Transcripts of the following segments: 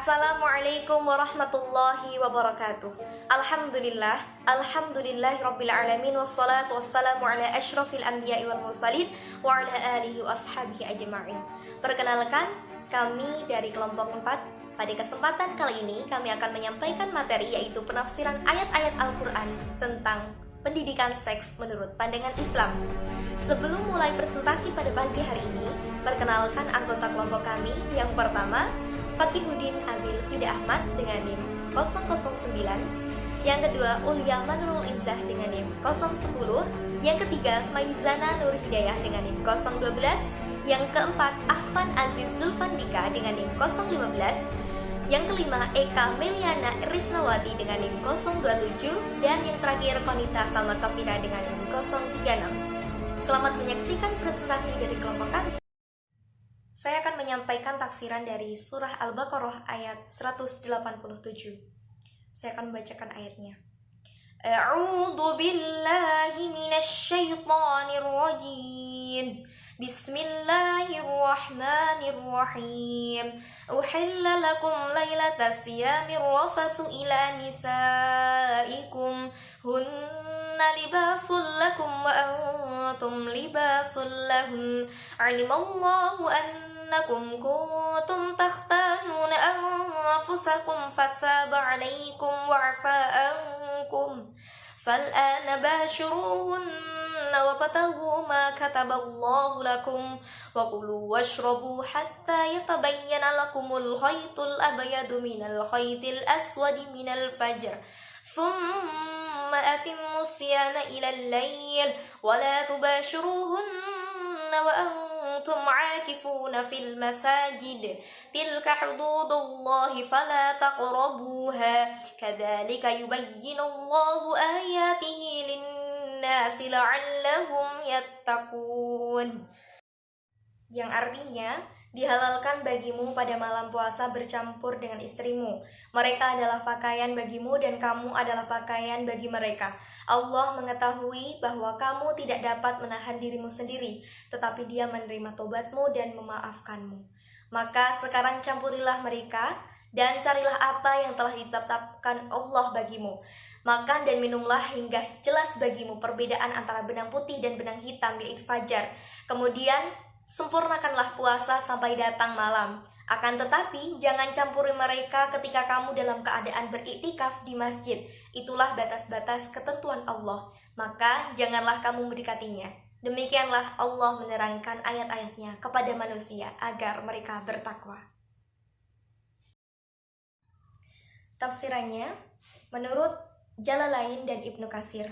Assalamualaikum warahmatullahi wabarakatuh. Alhamdulillahirabbil alamin wassalatu wassalamu ala asyrafil anbiya'i wal mursalin wa ala alihi wa ashabihi ajma'in. Perkenalkan, kami dari kelompok 4. Pada kesempatan kali ini kami akan menyampaikan materi yaitu penafsiran ayat-ayat Al-Qur'an tentang pendidikan seks menurut pandangan Islam. Sebelum mulai presentasi pada pagi hari ini, perkenalkan anggota kelompok kami. Yang pertama, Fakihuddin Abil Fida Ahmad dengan NIM 009. Yang kedua, Ulyama Nurul Izzah dengan NIM 010. Yang ketiga, Maizana Nur Hidayah dengan NIM 012. Yang keempat, Ahvan Aziz Zulfandika dengan NIM 015. Yang kelima, Eka Meliana Risnawati dengan NIM 027. Dan yang terakhir, Konita Salma Safina dengan NIM 036. Selamat menyaksikan presentasi dari kelompok kami. Saya akan menyampaikan tafsiran dari surah Al-Baqarah ayat 187. Saya akan membacakan ayatnya. A'udzu billahi minasy syaithanir rajim. Bismillahirrahmanirrahim. Uhilla lakum lailatas siyamir rafathu ila nisaikum hunna libasul lakum wa antum libasul lahun. 'Alimallahu annakum kuntum takhtanuna anfusakum fataba 'alaikum wa'fa ankum. Fal'ana bashiruhunna wabtaghu ma kataballahu lakum wa kulu washrabu hatta yatabayyana lakumul khaytul abyadu minal khaytil aswadi minal fajr. Thumma atimmu siyama ilal layl wa la tubashiruhunna wa antum aakifuna fil masajid. Tilka hududullahi fala taqrabuha. Kadzalika yubayyinullahu ayatihi linnasi la'allahum yattaqun. Yang artinya, dihalalkan bagimu pada malam puasa bercampur dengan istrimu. Mereka adalah pakaian bagimu dan kamu adalah pakaian bagi mereka. Allah mengetahui bahwa kamu tidak dapat menahan dirimu sendiri, tetapi Dia menerima tobatmu dan memaafkanmu. Maka sekarang campurilah mereka dan carilah apa yang telah ditetapkan Allah bagimu. Makan dan minumlah hingga jelas bagimu perbedaan antara benang putih dan benang hitam, yaitu fajar. Kemudian sempurnakanlah puasa sampai datang malam. Akan tetapi, jangan campuri mereka ketika kamu dalam keadaan beriktikaf di masjid. Itulah batas-batas ketentuan Allah. Maka janganlah kamu mendekatinya. Demikianlah Allah menerangkan ayat-ayatnya kepada manusia agar mereka bertakwa. Tafsirannya, menurut Jalalain dan Ibnu Katsir,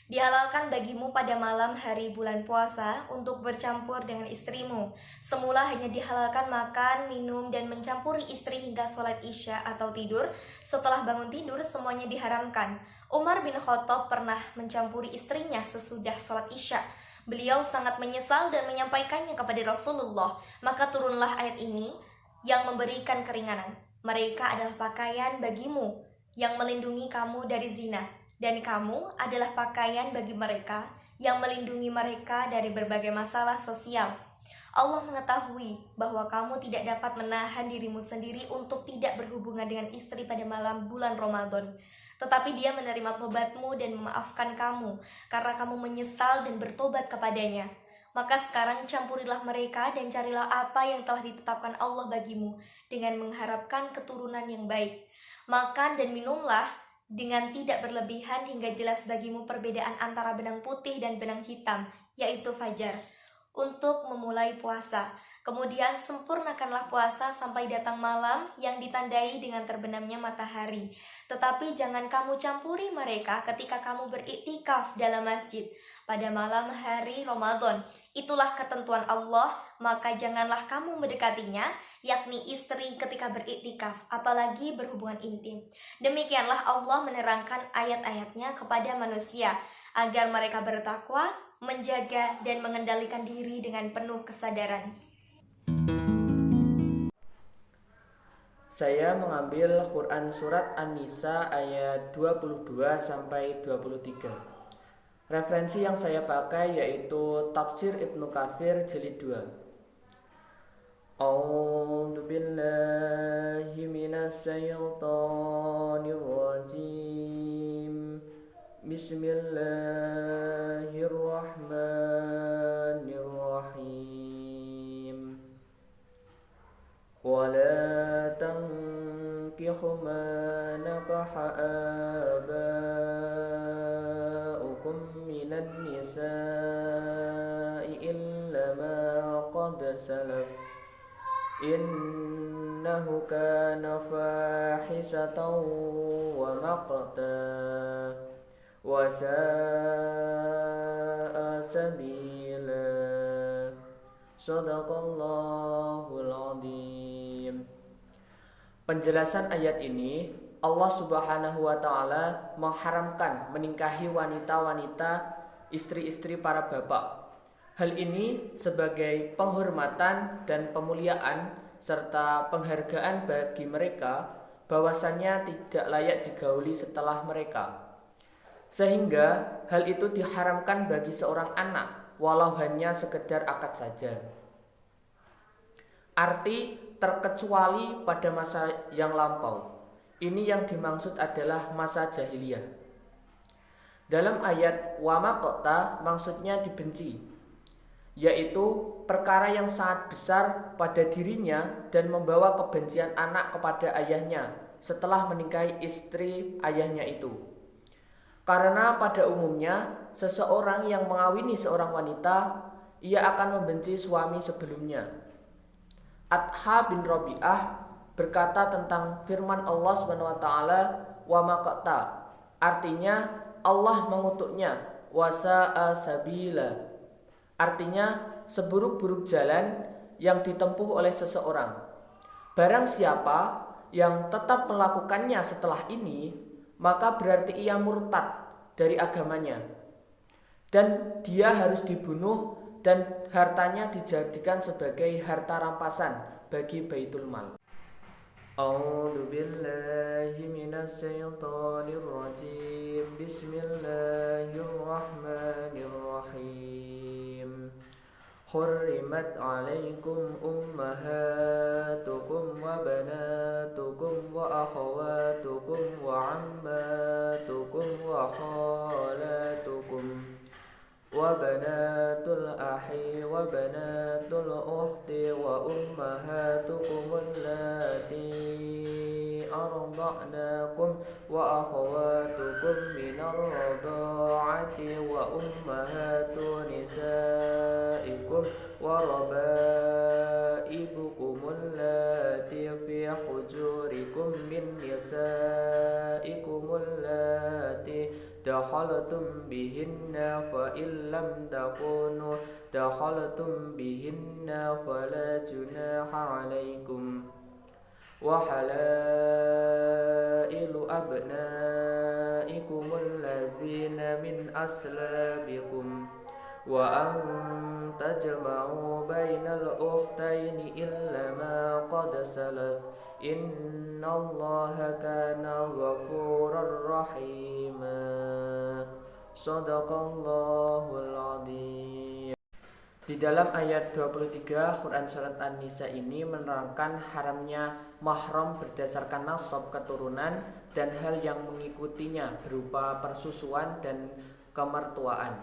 dihalalkan bagimu pada malam hari bulan puasa untuk bercampur dengan istrimu. Semula hanya dihalalkan makan, minum, dan mencampuri istri hingga sholat isya atau tidur. Setelah bangun tidur, semuanya diharamkan. Umar bin Khattab pernah mencampuri istrinya sesudah sholat isya. Beliau sangat menyesal dan menyampaikannya kepada Rasulullah. Maka turunlah ayat ini yang memberikan keringanan. Mereka adalah pakaian bagimu yang melindungi kamu dari zina, dan kamu adalah pakaian bagi mereka yang melindungi mereka dari berbagai masalah sosial. Allah mengetahui bahwa kamu tidak dapat menahan dirimu sendiri untuk tidak berhubungan dengan istri pada malam bulan Ramadan. Tetapi Dia menerima tobatmu dan memaafkan kamu karena kamu menyesal dan bertobat kepadanya. Maka sekarang campurilah mereka dan carilah apa yang telah ditetapkan Allah bagimu dengan mengharapkan keturunan yang baik. Makan dan minumlah dengan tidak berlebihan hingga jelas bagimu perbedaan antara benang putih dan benang hitam, yaitu fajar, untuk memulai puasa. Kemudian sempurnakanlah puasa sampai datang malam yang ditandai dengan terbenamnya matahari. Tetapi jangan kamu campuri mereka ketika kamu beriktikaf dalam masjid pada malam hari Ramadan. Itulah ketentuan Allah, maka janganlah kamu mendekatinya, yakni istri ketika beriktikaf, apalagi berhubungan intim. Demikianlah Allah menerangkan ayat-ayatnya kepada manusia, agar mereka bertakwa, menjaga, dan mengendalikan diri dengan penuh kesadaran. Saya mengambil Quran Surat An-Nisa ayat 22-23. Referensi yang saya pakai yaitu Tafsir Ibnu Katsir Jilid 2. أعوذ بالله من الشيطان الرجيم بسم الله الرحمن الرحيم ولا تنكحوا ما نكح آباؤكم من النساء إلا ما قد سلف إنه كان فاحشة ومقتا وساء سبيلا Sadaqallahul Azim. Penjelasan ayat ini, Allah Subhanahu wa taala mengharamkan menikahi wanita-wanita istri-istri para bapak. Hal ini sebagai penghormatan dan pemuliaan serta penghargaan bagi mereka bahwasannya tidak layak digauli setelah mereka. Sehingga hal itu diharamkan bagi seorang anak walau hanya sekedar akad saja. Arti terkecuali pada masa yang lampau. Ini yang dimaksud adalah masa jahiliyah. Dalam ayat wa maqta maksudnya dibenci, yaitu perkara yang sangat besar pada dirinya dan membawa kebencian anak kepada ayahnya setelah menikahi istri ayahnya itu. Karena pada umumnya seseorang yang mengawini seorang wanita, ia akan membenci suami sebelumnya. Adha bin Rabi'ah berkata tentang firman Allah SWT, wa maqta, artinya Allah mengutuknya, wasa'a sabila, artinya seburuk-buruk jalan yang ditempuh oleh seseorang. Barang siapa yang tetap melakukannya setelah ini, maka berarti ia murtad dari agamanya dan dia harus dibunuh dan hartanya dijadikan sebagai harta rampasan bagi Baitul Mal. A'udzu billahi minasy syaithanir rajim. Bismillahirrahmanirrahim. Hurrimat 'alaikum ummahatukum wa banatukum wa akhawatukum wa 'ammatukum wa khalatukum wa banatul ahi wa banatul ukhti wa ummahatukum allati arda'nakum wa akhawatukum minar radha'ati wa ummahatu nisaikum wa rabaibukum allati fi hujurikum min nisaikum allati dakhaltum bihinna fa illam takunu dakhaltum bihinna fala junaha 'alaikum wa halailu abnaikum alladzina min aslabikum wa an tajma'u bainal ukhtaini illa ma qad salaf innallaha kana ghafurar rahima. Shadaqallahul Azim. Di dalam ayat 23 Quran Surat An-Nisa ini menerangkan haramnya mahram berdasarkan nasab keturunan dan hal yang mengikutinya berupa persusuan dan kemertuaan.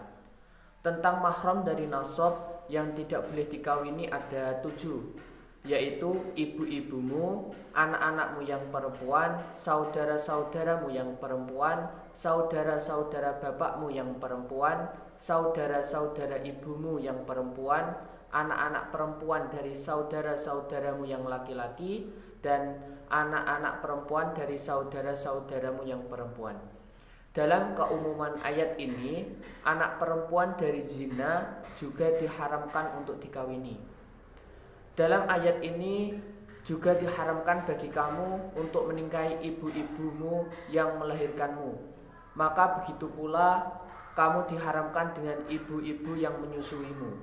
Tentang mahram dari nasab yang tidak boleh dikawini ada 7, yaitu ibu-ibumu, anak-anakmu yang perempuan, saudara-saudaramu yang perempuan, saudara-saudara bapakmu yang perempuan, saudara-saudara ibumu yang perempuan, anak-anak perempuan dari saudara-saudaramu yang laki-laki, dan anak-anak perempuan dari saudara-saudaramu yang perempuan. Dalam keumuman ayat ini, anak perempuan dari zina juga diharamkan untuk dikawini. Dalam ayat ini juga diharamkan bagi kamu untuk menikahi ibu-ibumu yang melahirkanmu. Maka begitu pula kamu diharamkan dengan ibu-ibu yang menyusuimu.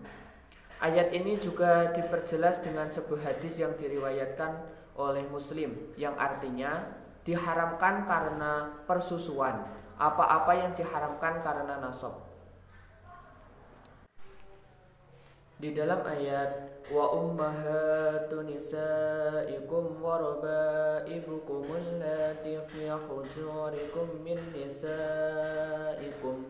Ayat ini juga diperjelas dengan sebuah hadis yang diriwayatkan oleh Muslim, yang artinya diharamkan karena persusuan, apa-apa yang diharamkan karena nasab. Di dalam ayat wa ummahatu nisaikum wa rabaibukum allati fi hujurikum min nisaikum.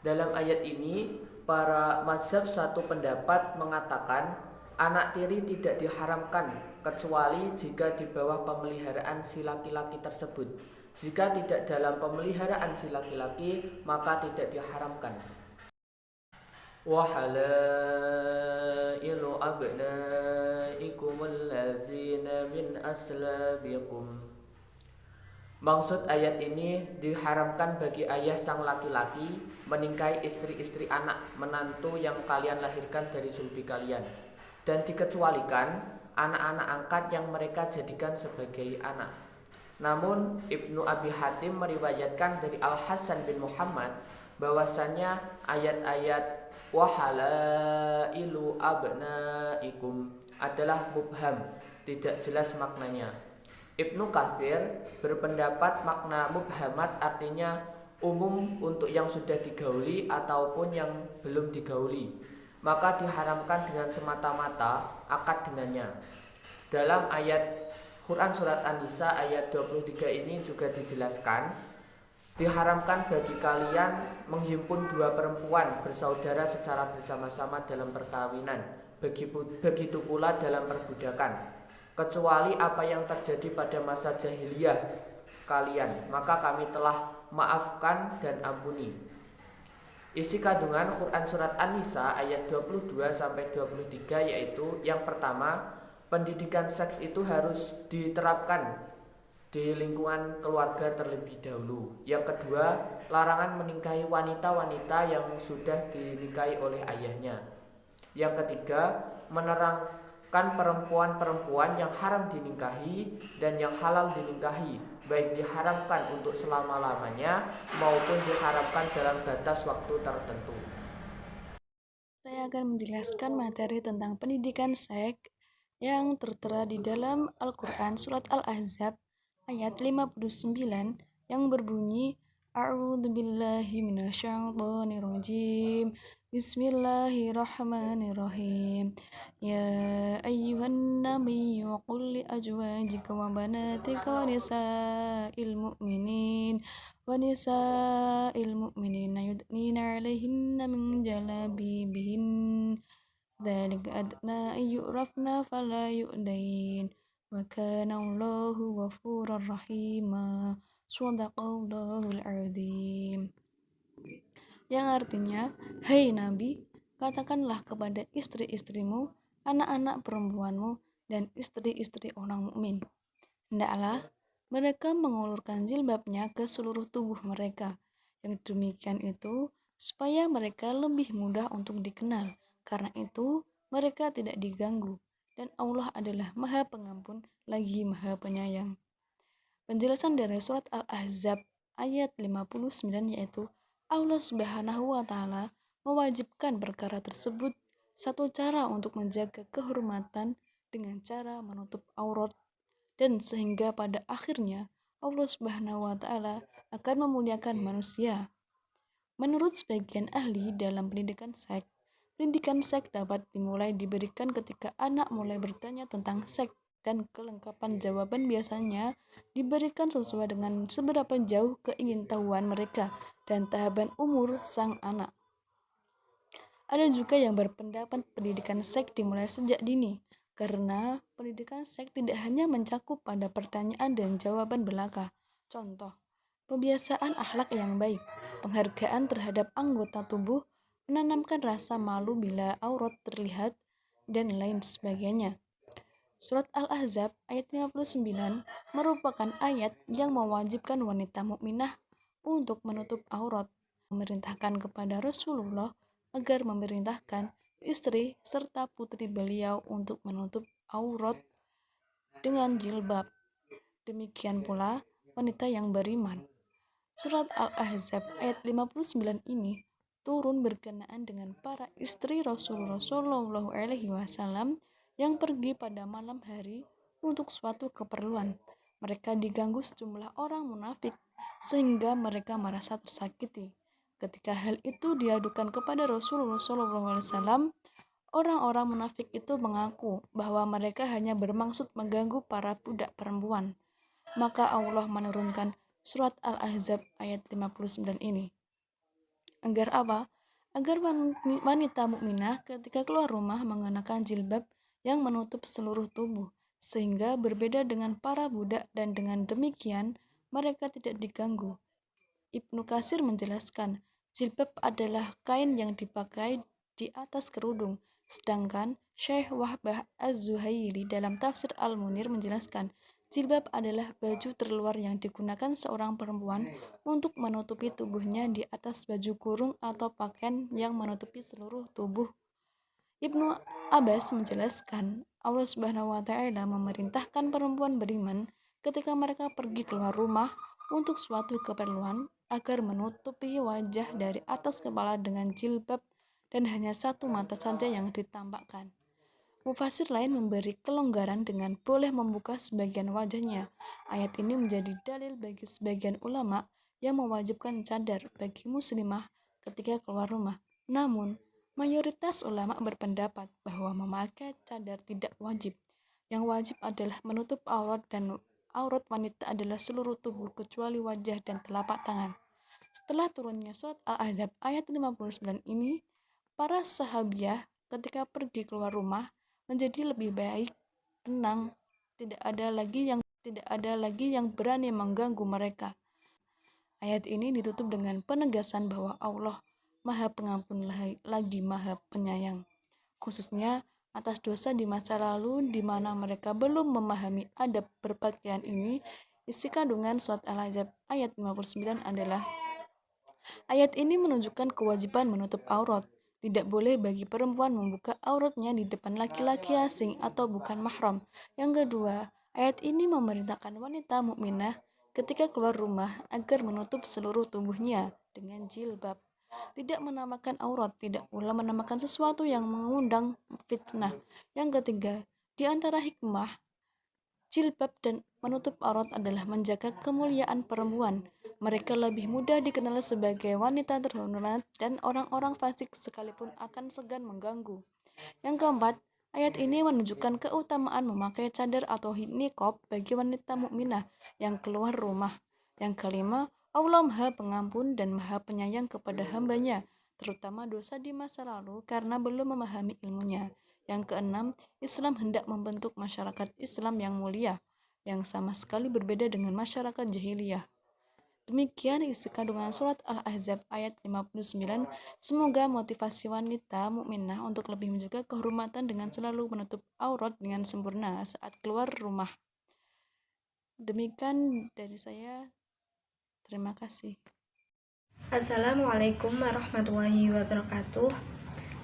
Dalam ayat ini para mazhab satu pendapat mengatakan anak tiri tidak diharamkan kecuali jika di bawah pemeliharaan si laki-laki tersebut. Jika tidak dalam pemeliharaan si laki-laki maka tidak diharamkan. Wa halailu abnaikum alladzina min aslabikum. Maksud ayat ini diharamkan bagi ayah sang laki-laki meningkahi istri-istri anak menantu yang kalian lahirkan dari sulbi kalian, dan dikecualikan anak-anak angkat yang mereka jadikan sebagai anak. Namun Ibnu Abi Hatim meriwayatkan dari Al-Hasan bin Muhammad bahwasanya ayat-ayat wahalailu abnaikum adalah mubham, tidak jelas maknanya. Ibnu Katsir berpendapat makna mubhamat artinya umum untuk yang sudah digauli ataupun yang belum digauli, maka diharamkan dengan semata-mata akad dengannya. Dalam ayat Quran surat An-Nisa ayat 23 ini juga dijelaskan, diharamkan bagi kalian menghimpun dua perempuan bersaudara secara bersama-sama dalam perkawinan, begitu pula dalam perbudakan, kecuali apa yang terjadi pada masa jahiliyah kalian, maka kami telah maafkan dan ampuni. Isi kandungan Quran surat An-Nisa ayat 22-23 yaitu yang pertama, pendidikan seks itu harus diterapkan di lingkungan keluarga terlebih dahulu. Yang kedua, larangan menikahi wanita-wanita yang sudah dinikahi oleh ayahnya. Yang ketiga, menerangkan perempuan-perempuan yang haram dinikahi dan yang halal dinikahi, baik diharamkan untuk selama-lamanya maupun diharamkan dalam batas waktu tertentu. Saya akan menjelaskan materi tentang pendidikan seks yang tertera di dalam Al-Quran Surat Al-Ahzab ayat 59 yang berbunyi A'udzubillahi minasyaitonirrajim. Bismillahirrahmanirrahim. Ya ayyuhan nabiyyu qul li azwajika wa banatika wa nisa'il mu'minina yudnina 'alaihinna min jalabibihin. Dzalika adna an yu'rafna fala yu'dain. Wa kana Allahu ghafurur rahima. Shadaqallahul azim. Yang artinya, hai Nabi, katakanlah kepada istri-istrimu, anak-anak perempuanmu, dan istri-istri orang mukmin, hendaklah mereka mengulurkan jilbabnya ke seluruh tubuh mereka. Yang demikian itu supaya mereka lebih mudah untuk dikenal. Karena itu mereka tidak diganggu. Dan Allah adalah Maha Pengampun lagi Maha Penyayang. Penjelasan dari surat Al-Ahzab ayat 59 yaitu Allah Subhanahu wa taala mewajibkan perkara tersebut. Satu cara untuk menjaga kehormatan dengan cara menutup aurat, dan sehingga pada akhirnya Allah Subhanahu wa taala akan memuliakan manusia. Menurut sebagian ahli dalam pendidikan seks dapat diberikan ketika anak mulai bertanya tentang seks, dan kelengkapan jawaban biasanya diberikan sesuai dengan seberapa jauh keingintahuan mereka dan tahapan umur sang anak. Ada juga yang berpendapat pendidikan seks dimulai sejak dini, karena pendidikan seks tidak hanya mencakup pada pertanyaan dan jawaban belaka. Contoh, pembiasaan akhlak yang baik, penghargaan terhadap anggota tubuh, menanamkan rasa malu bila aurat terlihat, dan lain sebagainya. Surat Al-Ahzab ayat 59 merupakan ayat yang mewajibkan wanita mukminah untuk menutup aurat, memerintahkan kepada Rasulullah agar memerintahkan istri serta putri beliau untuk menutup aurat dengan jilbab. Demikian pula wanita yang beriman. Surat Al-Ahzab ayat 59 ini turun berkenaan dengan para istri Rasulullah SAW yang pergi pada malam hari untuk suatu keperluan. Mereka diganggu sejumlah orang munafik sehingga mereka merasa tersakiti. Ketika hal itu diadukan kepada Rasulullah SAW, Orang-orang munafik itu mengaku bahwa mereka hanya bermaksud mengganggu para budak perempuan. Maka Allah menurunkan surat Al-Ahzab ayat 59 ini. Agar apa? Agar wanita mukminah ketika keluar rumah mengenakan jilbab yang menutup seluruh tubuh, sehingga berbeda dengan para budak dan dengan demikian mereka tidak diganggu. Ibnu Katsir menjelaskan, jilbab adalah kain yang dipakai di atas kerudung, sedangkan Syekh Wahbah Az-Zuhaili dalam tafsir Al-Munir menjelaskan, jilbab adalah baju terluar yang digunakan seorang perempuan untuk menutupi tubuhnya di atas baju kurung atau pakaian yang menutupi seluruh tubuh. Ibnu Abbas menjelaskan, Allah Subhanahu wa Ta'ala memerintahkan perempuan beriman ketika mereka pergi keluar rumah untuk suatu keperluan agar menutupi wajah dari atas kepala dengan jilbab dan hanya satu mata saja yang ditampakkan. Mufasir lain memberi kelonggaran dengan boleh membuka sebagian wajahnya. Ayat ini menjadi dalil bagi sebagian ulama yang mewajibkan cadar bagi muslimah ketika keluar rumah. Namun, mayoritas ulama berpendapat bahwa memakai cadar tidak wajib. Yang wajib adalah menutup aurat dan aurat wanita adalah seluruh tubuh kecuali wajah dan telapak tangan. Setelah turunnya surat Al-Ahzab ayat 59 ini, para sahabiah ketika pergi keluar rumah menjadi lebih baik, tenang, tidak ada lagi yang berani mengganggu mereka. Ayat ini ditutup dengan penegasan bahwa Allah Maha Pengampun lagi Maha Penyayang, khususnya atas dosa di masa lalu di mana mereka belum memahami adab berpakaian ini. Isi kandungan surat Al-Ahzab ayat 59 adalah, ayat ini menunjukkan kewajiban menutup aurat. Tidak boleh bagi perempuan membuka auratnya di depan laki-laki asing atau bukan mahram. Yang kedua, ayat ini memerintahkan wanita mukminah ketika keluar rumah agar menutup seluruh tubuhnya dengan jilbab. Tidak menamakan aurat, tidak pula menamakan sesuatu yang mengundang fitnah. Yang ketiga, di antara hikmah jilbab dan menutup aurat adalah menjaga kemuliaan perempuan. Mereka lebih mudah dikenal sebagai wanita terhormat dan orang-orang fasik sekalipun akan segan mengganggu. Yang keempat, ayat ini menunjukkan keutamaan memakai cadar atau niqab bagi wanita mukminah yang keluar rumah. Yang kelima, Allah Maha Pengampun dan Maha Penyayang kepada hambanya, terutama dosa di masa lalu karena belum memahami ilmunya. Yang keenam, Islam hendak membentuk masyarakat Islam yang mulia, yang sama sekali berbeda dengan masyarakat jahiliyah. Demikian isi kandungan surat Al-Ahzab ayat 59. Semoga motivasi wanita mukminah untuk lebih menjaga kehormatan dengan selalu menutup aurat dengan sempurna saat keluar rumah. Demikian dari saya. Terima kasih. Assalamualaikum warahmatullahi wabarakatuh.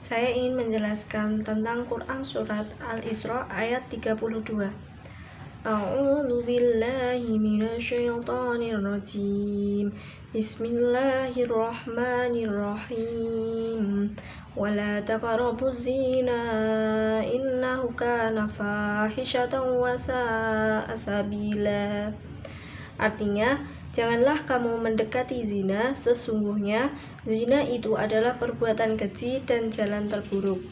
Saya ingin menjelaskan tentang Quran surat Al-Isra ayat 32. A'udzu billahi minasyaitonir rajim. Bismillahirrahmanirrahim. Wala taqrabuz zina innahu kana fahishatan wa sa'a sabila. Artinya, janganlah kamu mendekati zina, sesungguhnya zina itu adalah perbuatan keji dan jalan terburuk.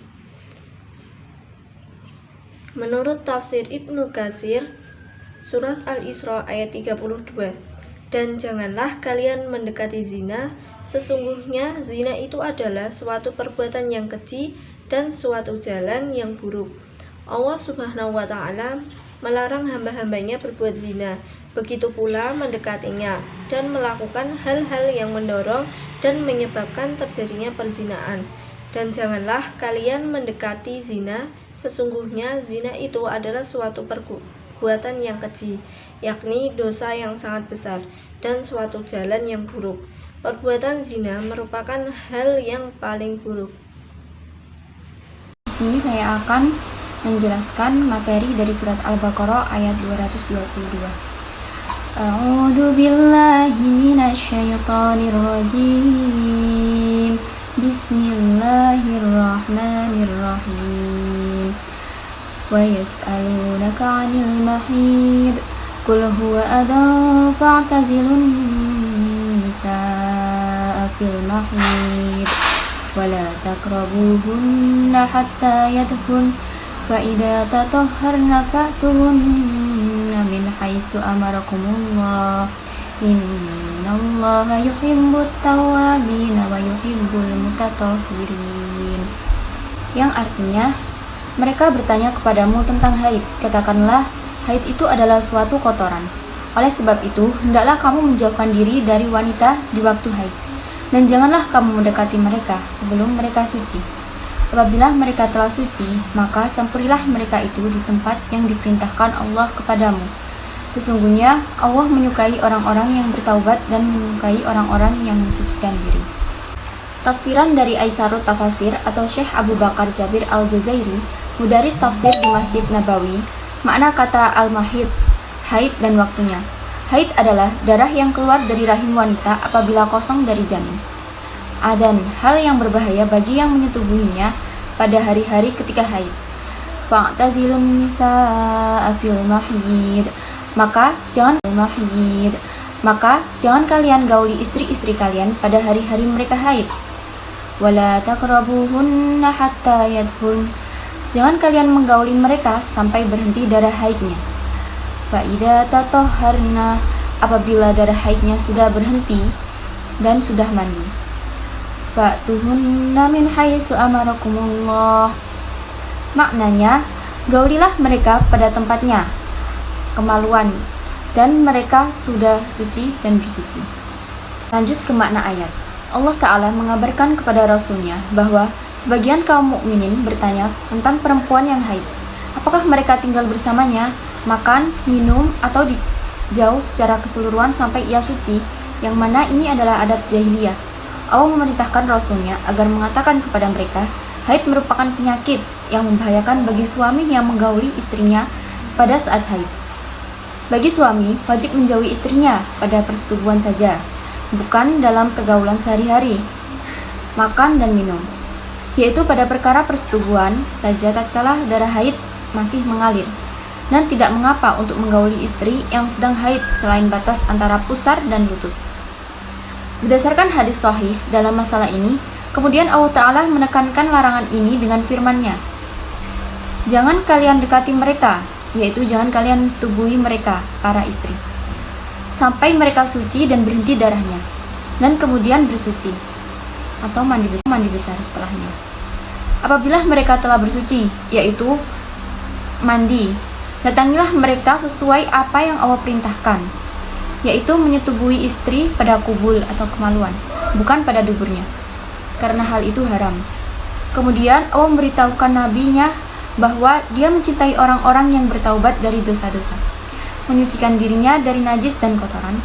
Menurut tafsir Ibnu Katsir, surat Al-Isra ayat 32, dan janganlah kalian mendekati zina, sesungguhnya zina itu adalah suatu perbuatan yang keji dan suatu jalan yang buruk. Allah Subhanahu wa Ta'ala melarang hamba-hambanya berbuat zina, begitu pula mendekatinya dan melakukan hal-hal yang mendorong dan menyebabkan terjadinya perzinaan. Dan janganlah kalian mendekati zina, sesungguhnya zina itu adalah suatu perbuatan yang keji, yakni dosa yang sangat besar dan suatu jalan yang buruk. Perbuatan zina merupakan hal yang paling buruk. Di sini saya akan menjelaskan materi dari surat Al-Baqarah ayat 222. A'udzu billahi minasyaitonir rajim. Bismillahirrahmanirrahim. Wa yas'alunaka 'anil mahid. Qul huwa adan fa'tazilun nisaa fil mahid. ولا تقربوهن حتى يطهرن فإذا تطهرن فأتوهن من حيث أمركم الله إن الله يحب التوابين ويحب المتطهرين. Yang artinya, mereka bertanya kepadamu tentang haid. Katakanlah, haid itu adalah suatu kotoran. Oleh sebab itu, hendaklah kamu menjauhkan diri dari wanita di waktu haid. Dan janganlah kamu mendekati mereka sebelum mereka suci. Apabila mereka telah suci, maka campurilah mereka itu di tempat yang diperintahkan Allah kepadamu. Sesungguhnya Allah menyukai orang-orang yang bertaubat dan menyukai orang-orang yang mensucikan diri. Tafsiran dari Aisarut Tafasir atau Syekh Abu Bakar Jabir Al-Jazairi, mudaris tafsir di Masjid Nabawi, makna kata al-mahid, haid dan waktunya. Haid adalah darah yang keluar dari rahim wanita apabila kosong dari janin. Dan hal yang berbahaya bagi yang menyetubuhinya pada hari-hari ketika haid. Fa'tazilun nisa'a fil mahid. Maka jangan kalian gauli istri-istri kalian pada hari-hari mereka haid. Wala taqrabuhunna hatta yadhurn. Jangan kalian menggauli mereka sampai berhenti darah haidnya. Fa'idha tatahharna. Apabila darah haidnya sudah berhenti dan sudah mandi. Fa'tuhunna min haitsu amarakumullah. Maknanya, gaulilah mereka pada tempatnya, kemaluan, dan mereka sudah suci dan bersuci. Lanjut ke makna ayat. Allah Ta'ala mengabarkan kepada Rasulnya bahwa sebagian kaum mukminin bertanya tentang perempuan yang haid. Apakah mereka tinggal bersamanya, makan, minum, atau jauh secara keseluruhan sampai ia suci, yang mana ini adalah adat jahiliyah. Allah memerintahkan Rasulnya agar mengatakan kepada mereka, haid merupakan penyakit yang membahayakan bagi suami yang menggauli istrinya pada saat haid. Bagi suami, wajib menjauhi istrinya pada persetubuhan saja, bukan dalam pergaulan sehari-hari, makan dan minum, yaitu pada perkara persetubuhan saja tatkala darah haid masih mengalir, dan tidak mengapa untuk menggauli istri yang sedang haid selain batas antara pusar dan lutut. Berdasarkan hadis sahih dalam masalah ini, kemudian Allah Ta'ala menekankan larangan ini dengan firman-Nya, jangan kalian dekati mereka, yaitu jangan kalian setubuhi mereka, para istri, sampai mereka suci dan berhenti darahnya, dan kemudian bersuci, atau mandi besar setelahnya. Apabila mereka telah bersuci, yaitu mandi, datangilah mereka sesuai apa yang Allah perintahkan, yaitu menyetubuhi istri pada kubul atau kemaluan, bukan pada duburnya, karena hal itu haram. Kemudian Allah memberitahukan nabinya bahwa dia mencintai orang-orang yang bertaubat dari dosa-dosa, menyucikan dirinya dari najis dan kotoran.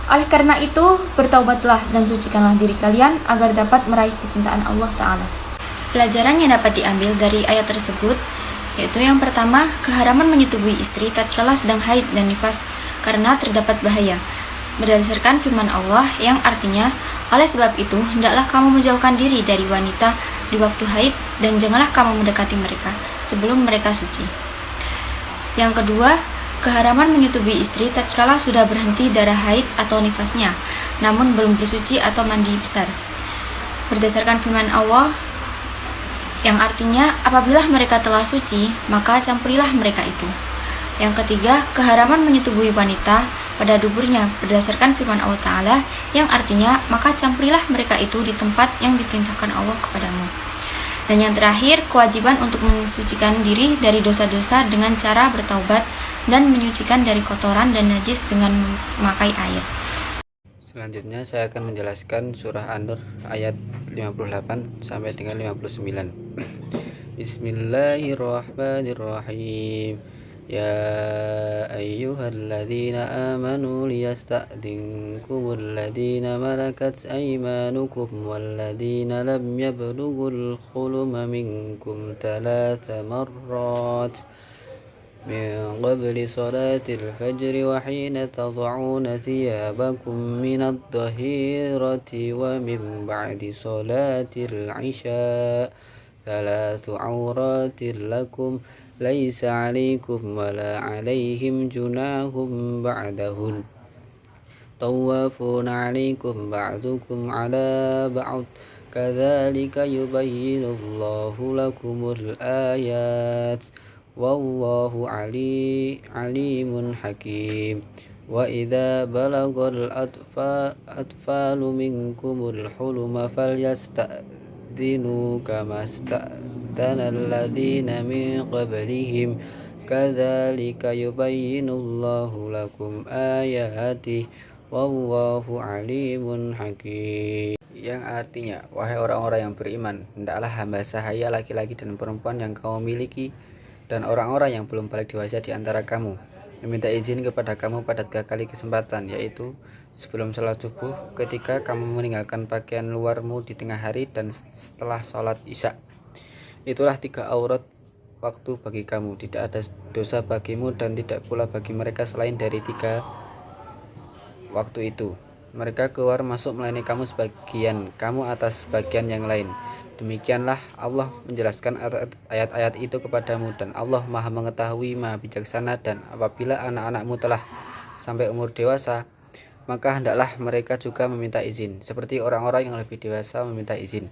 Oleh karena itu, bertaubatlah dan sucikanlah diri kalian agar dapat meraih kecintaan Allah Ta'ala. Pelajaran yang dapat diambil dari ayat tersebut, yaitu yang pertama, keharaman menyetubuhi istri tatkala sedang haid dan nifas karena terdapat bahaya, berdasarkan firman Allah yang artinya, oleh sebab itu, hendaklah kamu menjauhkan diri dari wanita di waktu haid dan janganlah kamu mendekati mereka sebelum mereka suci. Yang kedua, keharaman menyetubuhi istri tatkala sudah berhenti darah haid atau nifasnya, namun belum bersuci atau mandi besar, berdasarkan firman Allah yang artinya, apabila mereka telah suci, maka campurilah mereka itu. Yang ketiga, keharaman menyetubuhi wanita pada duburnya berdasarkan firman Allah Ta'ala yang artinya, maka campurilah mereka itu di tempat yang diperintahkan Allah kepadamu. Dan yang terakhir, kewajiban untuk mensucikan diri dari dosa-dosa dengan cara bertaubat dan menyucikan dari kotoran dan najis dengan memakai air. Selanjutnya saya akan menjelaskan surah An-Nur ayat 58 sampai dengan 59. Bismillahirrahmanirrahim. Ya ayyuhalladzina amanu liyasta'dinkumul ladzina malakat aymanukum walladzina lam yablughul huluma minkum thalatha marrat من قبل صلاة الفجر وحين تضعون ثيابكم من الظهيرة ومن بعد صلاة العشاء ثلاث عورات لكم ليس عليكم ولا عليهم جناح بعدهن طوافون عليكم بعضكم على بعض كذلك يبين الله لكم الآيات والله عليم حكيم وإذا بلغ الأطفال منكم الحلم فليستأذنوا كما استأذن الذين من قبلهم كذلك يبين الله لكم آياته wallahu alimun hakim, yang artinya, wahai orang-orang yang beriman, hendaklah hamba sahaya laki-laki dan perempuan yang kamu miliki dan orang-orang yang belum balik dewasa di antara kamu meminta izin kepada kamu pada 3 kali kesempatan, yaitu sebelum sholat subuh, ketika kamu meninggalkan pakaian luarmu di tengah hari, dan setelah sholat isya. Itulah 3 aurat waktu bagi kamu, tidak ada dosa bagimu dan tidak pula bagi mereka selain dari 3 waktu itu. Mereka keluar masuk melayani kamu sebagian, kamu atas sebagian yang lain. Demikianlah Allah menjelaskan ayat-ayat itu kepadamu, dan Allah Maha mengetahui, Maha bijaksana. Dan apabila anak-anakmu telah sampai umur dewasa, maka hendaklah mereka juga meminta izin, seperti orang-orang yang lebih dewasa meminta izin.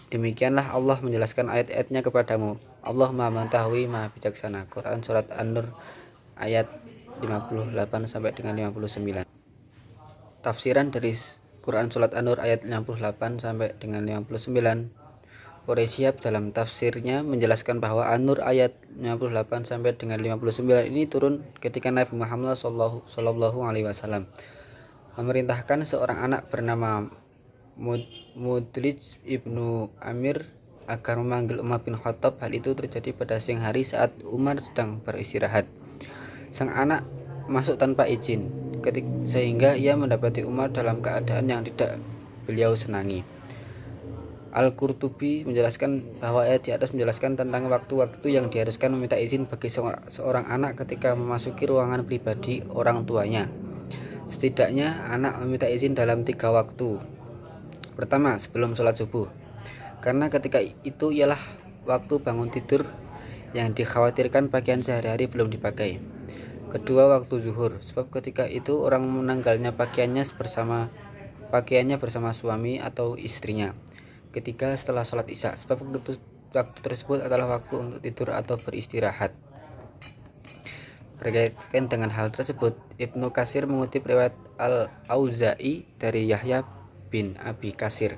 Demikianlah Allah menjelaskan ayat-ayatnya kepadamu. Allah Maha mengetahui, Maha bijaksana. Quran Surat An-Nur ayat 58 sampai dengan 59. Tafsiran dari Quran Surat An-Nur ayat 58 sampai dengan 59. Quraisyab dalam tafsirnya menjelaskan bahwa An-Nur ayat 58 sampai dengan 59 ini turun ketika Nabi Muhammad sallallahu alaihi wasallam memerintahkan seorang anak bernama Mudlij ibnu Amir agar memanggil Umar bin Khattab. Hal itu terjadi pada siang hari saat Umar sedang beristirahat. Sang anak masuk tanpa izin, sehingga ia mendapati Umar dalam keadaan yang tidak beliau senangi. Al-Qurtubi menjelaskan bahwa ayat di atas menjelaskan tentang waktu-waktu yang diharuskan meminta izin bagi seorang anak ketika memasuki ruangan pribadi orang tuanya. Setidaknya anak meminta izin dalam 3 waktu. Pertama, sebelum sholat subuh, karena ketika itu ialah waktu bangun tidur yang dikhawatirkan pakaian sehari-hari belum dipakai. Kedua, waktu zuhur, sebab ketika itu orang menanggalnya pakaiannya bersama suami atau istrinya. Ketiga, setelah sholat isya, sebab waktu tersebut adalah waktu untuk tidur atau beristirahat. Berkaitan dengan hal tersebut, Ibnu Katsir mengutip riwayat Al-Auza'i dari Yahya bin Abi Katsir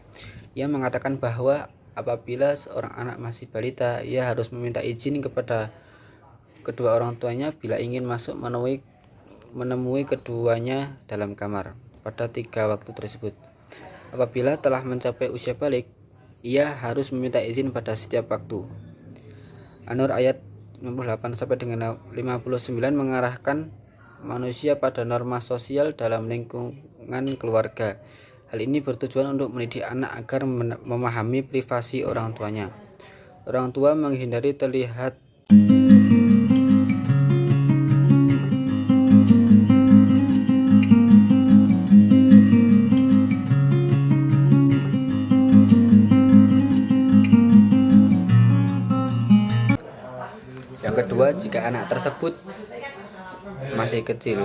yang mengatakan bahwa apabila seorang anak masih balita, ia harus meminta izin kepada kedua orang tuanya bila ingin masuk menemui keduanya dalam kamar pada 3 waktu tersebut. Apabila telah mencapai usia balik, ia harus meminta izin pada setiap waktu. An-Nur ayat 58 sampai dengan 59 mengarahkan manusia pada norma sosial dalam lingkungan keluarga. Hal ini bertujuan untuk mendidik anak agar memahami privasi orang tuanya. Orang tua menghindari terlihat Kedua, jika anak tersebut masih kecil,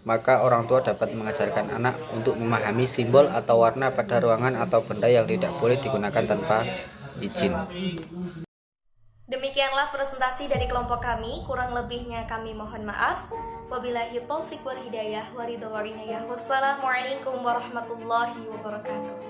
maka orang tua dapat mengajarkan anak untuk memahami simbol atau warna pada ruangan atau benda yang tidak boleh digunakan tanpa izin. Demikianlah presentasi dari kelompok kami, kurang lebihnya kami mohon maaf. Wabillahi taufiq wal hidayah, waridho wa inayah. Wassalamualaikum warahmatullahi wabarakatuh.